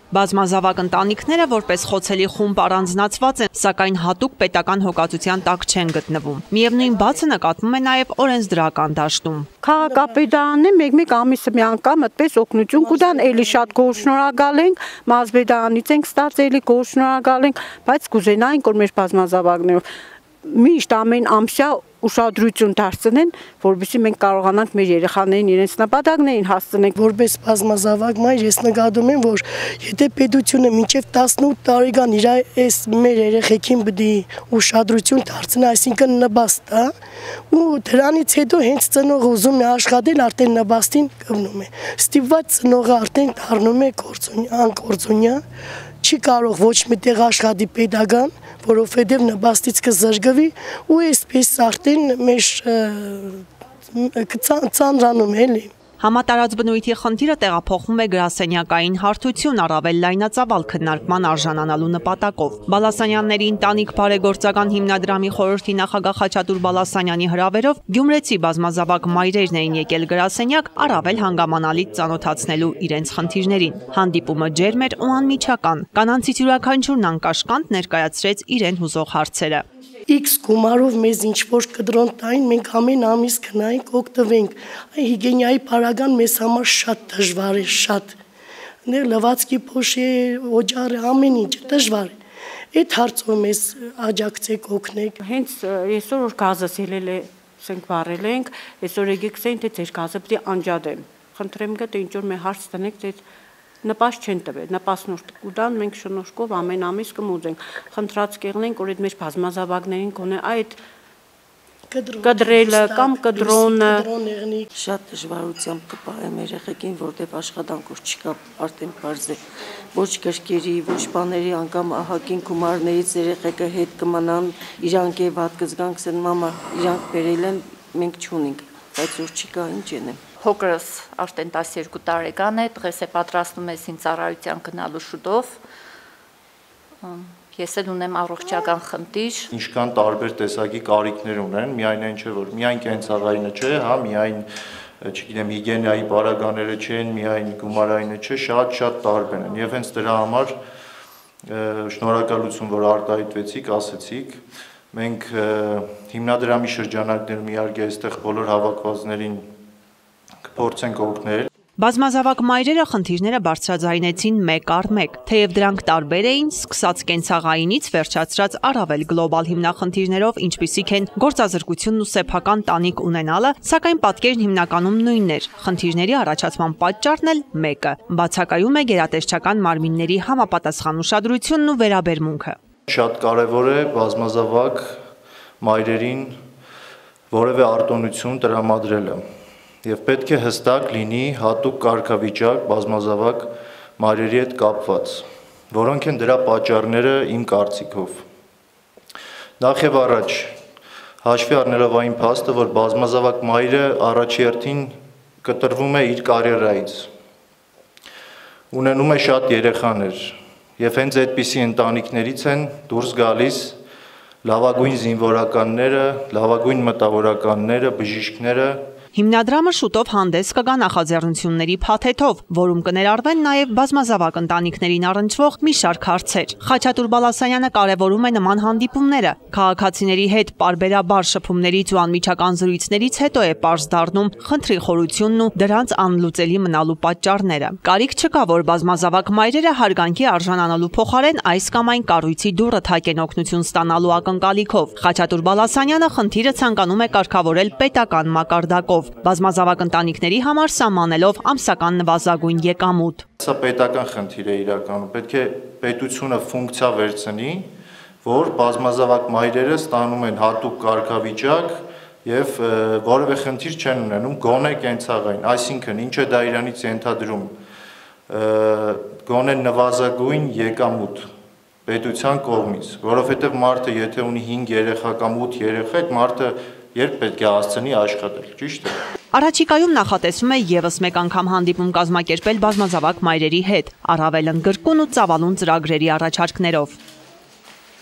Բազմազավակ ընտանիքները որպես խոցելի խումբ առանձնացված են, սակայն հատուկ պետական հոգացության տակ չեն գտնվում։ Միևնույն բացը նկատվում է նաև օրենսդրական դաշտում։ Քաղաքապետարանը մեկ ամիսը մի անգամ այդպես օգնություն կուտան, էլի շատ գոհ շնորհակալ ենք, մարզպետարանից ենք ստացել, գոհ շնորհակալ ենք, բայց կուզենայինք, որ մեր բազմազավակներով միշտ ամեն ամսյա ուշադրություն դարձնեն, որովհետեւ մենք կարողանանք մեր երեխաներին իրենց նպատակներին հասցնենք։ Որպես բազմազավակ մայր ես նկատում եմ, որ եթե պետությունը մինչև 18 տարեկան իր այս մեր երեխեքին պետք է ուշադրություն դարձնի, այսինքն նպաստ, ու դրանից հետո հենց ծնողը ուզում է աշխատել, արդեն նպաստին կմնում է։ Ստիպված ծնողը արդեն դառնում է անկորձունյա, չի կարող ոչ միտեղ աշխատի պետական, որովհետև նպաստից կզրկվի ու այսպես արդեն մեր ծանրանում է էլի։ Համատարած բնույթի խնդիրը տեղափոխվում է գրասենյակային հարթություն, առավել լայնածավալ քննարկման արժանանալու նպատակով։ Բալասանյանների ընտանիք բարեգործական հիմնադրամի խորհրդի նախագահ Խաչատուր Բալասանյանի հրավերով գյումրեցի բազմազավակ մայրերն էին եկել գրասենյակ, առավել հանգամանալից ծանոթացնելու իրենց խնդիրներին։ Հանդիպումը ջերմ էր ու անմիջական։ Կանանցից յուրաքանչյուրն անկաշկանդ ներկայացրեց իրեն հուզող հարցերը։ X գումարով մեզ ինչ-որ կդրոն տային, մենք ամեն ամիս գնայինք, օգտվենք։ Հիգիենայի պարագան մեզ համար շատ դժվար է, շատ։ Լվացքի փոշի, օջարը, ամեն ինչ դժվար է։ Այդ հարցով մեզ աջակցեք, օգնեք։ Հենց այսօր որ գազս ելել է, ասենք վառել ենք, այսօր եկեք ասենք, թե ձեր գազը պետք է անջատեմ։ Խնդրեմ գա, թե ինչ որ մի հարց տնեք, թե նպաստ չեն տվել, նպասնորդ կուտան, մենք շնորհքով ամեն ամիս կմուծենք, խնդրած կեղնենք, որ այդ մեր բազմազավակներին կոնե այդ կդրելը կամ կդրոնը շատ դժվարությամբ կպահեմ երեխեքին, որտեղ աշխատանքով չկա, արդեն պարզ է, ոչ գրքերի, ոչ բաների, անգամ ահագին գումարներից երեխեքը հետ կմնան, իրանք է վատ կզգանք, ասեն մամա, իրանք բերել են, մենք չունենք, բայց որ չկա, ինչ ենեմ։ Փոքրս արդեն 12 տարեկան է, տղես է պատրաստում ես ինձ ծառայության գնալու շուտով։ Ես էլ ունեմ առողջական խնդիր։ Ինչքան տարբեր տեսակի կարիքներ ունեն, միայն այն չէ, որ միայն կենցաղայինը չէ, հա, միայն, չգիտեմ, հիգիենայի պարագաները չեն, միայն գումարայինը չէ, շատ տարբեր են։ Եվ հենց դրա համար շնորհակալություն, որ արտահայտվեցիք, ասեցիք։ Մենք հիմնադրամի շրջանակներում իհարկե այստեղ բոլոր հավաքվածներին կփորձենք օգնել։ Բազմազավակ մայրերը խնդիրները բարձրաձայնեցին մեկ առ մեկ, թեև դրանք տարբեր էին, սկսած կենցաղայինից վերջացրած առավել գլոբալ հիմնախնդիրներով, ինչպիսիք են գործազրկությունն ու սեփական տանիք ունենալը, սակայն պատկերն հիմնականում նույնն էր։ Խնդիրների առաջացման պատճառն էլ մեկը՝ բացակայում է գերատեսչական մարմինների համապատասխան ուշադրությունն ու վերաբերմունքը։ Շատ կարևոր է բազմազավակ մայրերին որևէ արտոնություն տրամադրելը։ Եվ պետք է հստակ լինի հատուկ կարգավիճակ բազմազավակ մայրերի հետ կապված, որոնք են դրա պատճառները իմ կարծիքով։ Նախ եւ առաջ հաշվի առնելով այն փաստը, որ բազմազավակ մայրը առաջերտին կտրվում է իր կարիերայից, ունենում է շատ երեխաներ, եւ հենց այդպիսի ընտանիքներից են դուրս գալիս լավագույն զինվորականները, լավագույն մտավորականները, բժիշկները։ Հիմնադրամը շուտով հանդես կգա նախաձեռնությունների փաթեթով, որում կներառվեն նաև բազմազավակ ընտանիքներին առնչվող մի շարք հարցեր։ Խաչատուր Բալասանյանը կարևորում է նման հանդիպումները։ Քաղաքացիների հետ պարբերաբար շփումներից ու անմիջական զրույցներից հետո է պարզ դառնում խնդրի խորությունն ու դրանց անլուծելի մնալու պատճառները։ Կարիք չկա, որ բազմազավակ մայրերը հարգանքի արժանանալու փոխարեն այս կամ այն կառույցի դուռը թակեն օգնություն ստանալու ակնկալիքով։ Խաչատուր Բալասանյանը խնդիրը ցանկանում է կարգավորել պետական մակարդակով, բազմազավակ ընտանիքների համար սահմանելով ամսական նվազագույն եկամուտ։ Սա պետական խնդիր է իրականում, պետք է պետությունը ֆունկցիա վերցնի, որ բազմազավակ մայրերը ստանում են հատուկ կարգավիճակ եւ որևէ խնդիր չեն ունենում գոնե կենցաղային, այսինքն ինչ է դա իրանից ենթադրում, գոնե նվազագույն եկամուտ պետության կողմից, որովհետեւ մարդը եթե ունի 5 երեխա կամ 8 երեխա, այդ մարդը երբ պետք է հասցնի աշխատել, ճիշտ է։ Առաջիկայում նախատեսվում է ևս մեկ անգամ հանդիպում կազմակերպել բազմազավակ մայրերի հետ, առավել ընդգրկուն ու ծավալուն ծրագրերի առաջարկներով։